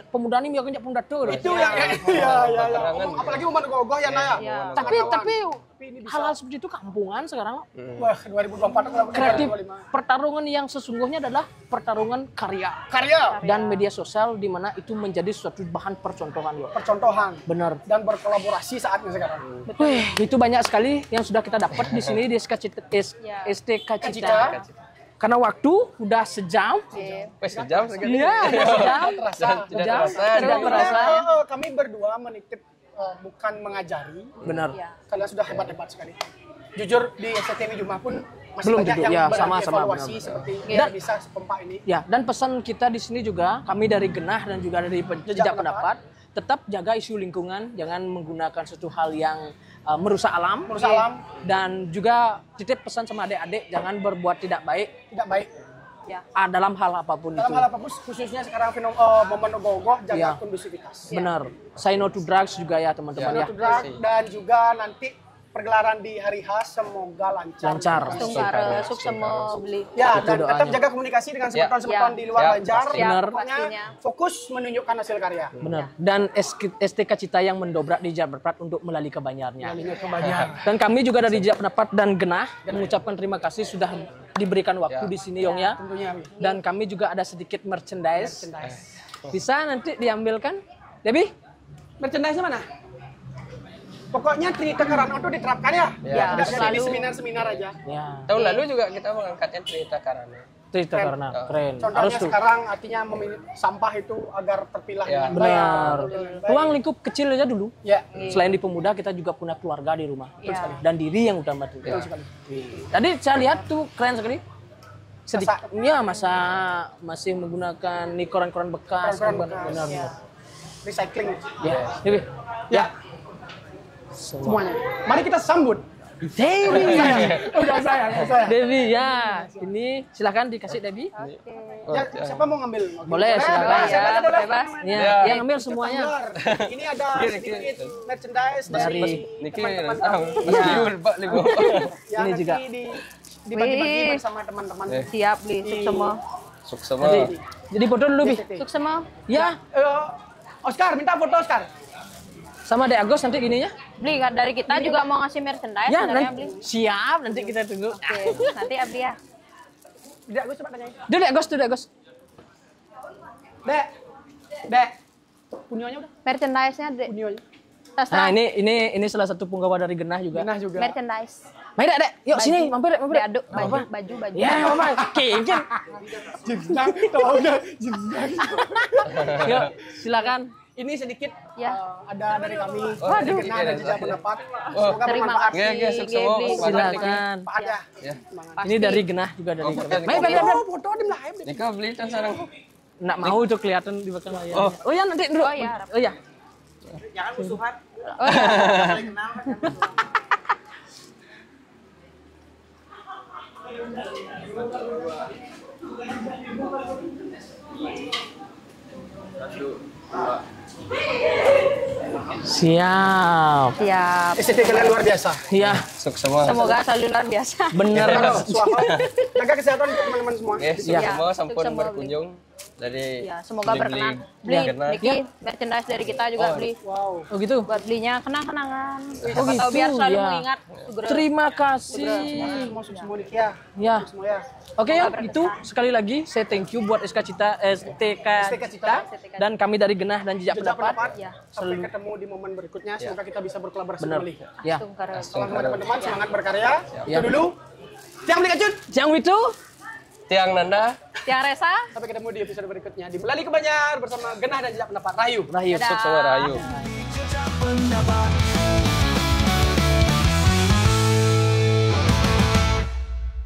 pemuda ini biar kenyak pemuda tuh. Itu yang ya. Keterangan. Apalagi umat gogoh ya Naya. Iya. Tapi hal-hal seperti itu kampungan sekarang. Wah, 2024 Kreatif pertarungan yang sesungguhnya adalah pertarungan karya karya, dan media sosial di mana itu menjadi suatu bahan percontohan loh. percontohan Benar. dan berkolaborasi saatnya sekarang. Wih, itu banyak sekali yang sudah kita dapat di sini di Ya. STK Cita. Karena waktu udah sejam. Iya. Wes sejam sekali. Iya, udah sejam. Tidak Sejam. terasa. Tidak terasa. Kami berdua menitip bukan mengajari. Benar. Iya. Kalian sudah hebat-hebat sekali. Jujur di SCTV Jumlah pun masih Belum banyak duduk, yang ya, berani sama-sama, evaluasi benar-benar. seperti Iya. tidak bisa sepempak ini. Ya, dan pesan kita di sini juga, kami dari Genah dan juga dari Jejak Pendapat, tetap jaga isu lingkungan, jangan menggunakan sesuatu hal yang merusak alam. Merusak alam. Dan juga titip pesan sama adik-adik, jangan berbuat tidak baik Tidak baik. Ya. dalam hal apapun Dalam itu. hal apapun, khususnya sekarang momen gogoh, jaga Iya. kondusivitas. Benar. Say no to drugs juga ya teman-teman ya. Untuk drag, dan juga nanti pergelaran di hari H semoga lancar. Lancar. Tungkar semua beli. Ya, Itu dan tetap doanya. jaga komunikasi dengan semeton-semeton Ya. di luar Siap, lancar. pasti. Benar. Pokoknya Pastinya. fokus menunjukkan hasil karya. Benar. Dan STK Cita yang mendobrak di Jejak Pendapat untuk melalui kebanyarannya. Kebanyakan. Dan kami juga dari Jejak Pendapat dan Genah mengucapkan terima kasih sudah diberikan waktu di sini Yong ya. Tentunya. Dan kami juga ada sedikit merchandise. Bisa nanti diambilkan. Debbie? Merchandise mana? Pokoknya cerita Karano itu diterapkan ya. Ya, Tidak jadi di selalu. seminar-seminar aja. Ya, Tahun lalu juga kita mengangkatnya cerita karena. cerita karena keren. Harus Contohnya tuh. sekarang artinya memilih sampah itu agar terpilah Ya. dengan baik. Benar. Ruang lingkup kecil aja dulu. Ya. Selain di pemuda kita juga punya keluarga di rumah. Ya. Dan diri yang utama itu. Tadi saya lihat tuh keren sekali. Sedikit, ya masih menggunakan nih koran-koran bekas. Koran-koran bekas. Benar. Recycling. Ya, Debbie. Ya. semuanya. Mari kita sambut Dewi. udah saya. Dewi ya. Ini silakan dikasih Dewi. Ya, siapa mau ngambil? Boleh, silakan. Ya, bebas. Ya, yang ngambil semuanya. Ini ada sedikit merchandise dari Niki teman-teman Pak Libo. yang Ini nanti juga. dibagi-bagi Wih. bersama teman-teman. Siap beli suk semua. Sukses semua. Jadi foto dulu, Bi. Suk semua. Ya, Oscar, minta foto Oscar. sama Dek Agus nanti gininya. Beli kan dari kita juga mau ngasih merchandise Ya, sebenarnya nanti beli. siap, nanti kita tunggu. Oke, nanti Abdi ya. Dek, gue coba tanya. Dulu Dek Agus, dulu Dek Agus. Dek. Punyonya udah. Merchandise-nya Punyonya. Nah, ini salah satu penggawa dari Genah juga. Genah juga. merchandise. Mari Dek, Dek. Yuk sini, mampir, mampir. Diaduk baju. Ya, Mama. Kincin. Jenang, kalau udah jenang. Yuk, silakan. Ini sedikit Ya. ada dari kami. Waduh. Genah dan jejak pendapat. Semoga Terima bermanfaat. Ya, ya, sukses semua. Gebli. Silakan. Pak ya. Ya. Ini dari Genah juga dari Genah. foto, Mari, mari, mari. Foto di live. Nika beli kan sekarang. Nggak mau itu kelihatan di belakang layar. Oh ya nanti dulu. Oh ya. Oh ya. Jangan musuhan. Oh ya. Saling kenal kan. Siap. Siap. SCT kalian luar biasa. Iya, Sukses semua. Semoga selalu luar biasa. bener. Suaka. Jaga kesehatan untuk teman-teman semua. Oke, sukses Ya. semua sampun Sukses semua, berkunjung dari Ya, semoga berkenan. Beli Ya. Niki merchandise dari kita juga beli. Wow. Oh gitu. Buat belinya kenang-kenangan. Siapa gitu, tahu biar selalu ya. mengingat. Terima kasih. Semua semua nih ya. Ya. Semua ya. Oke ya, itu sekali lagi saya thank you buat STK Cita dan kami dari Genah dan Jejak Jejak Pendapat. pendapat. Ya. Sampai ketemu di momen berikutnya. Semoga kita bisa berkolaborasi kembali. Ya. Tungkar. Salam buat teman-teman, semangat berkarya. Ya. Itu dulu. Tiang beli kacut. Yang itu Tiang Nanda. Tiang Resa. Sampai ketemu di episode berikutnya di Melali ke Banjar bersama Genah dan Jejak Pendapat. Rahayu. Rahayu. Sukses semua Rahayu. Jejak pendapat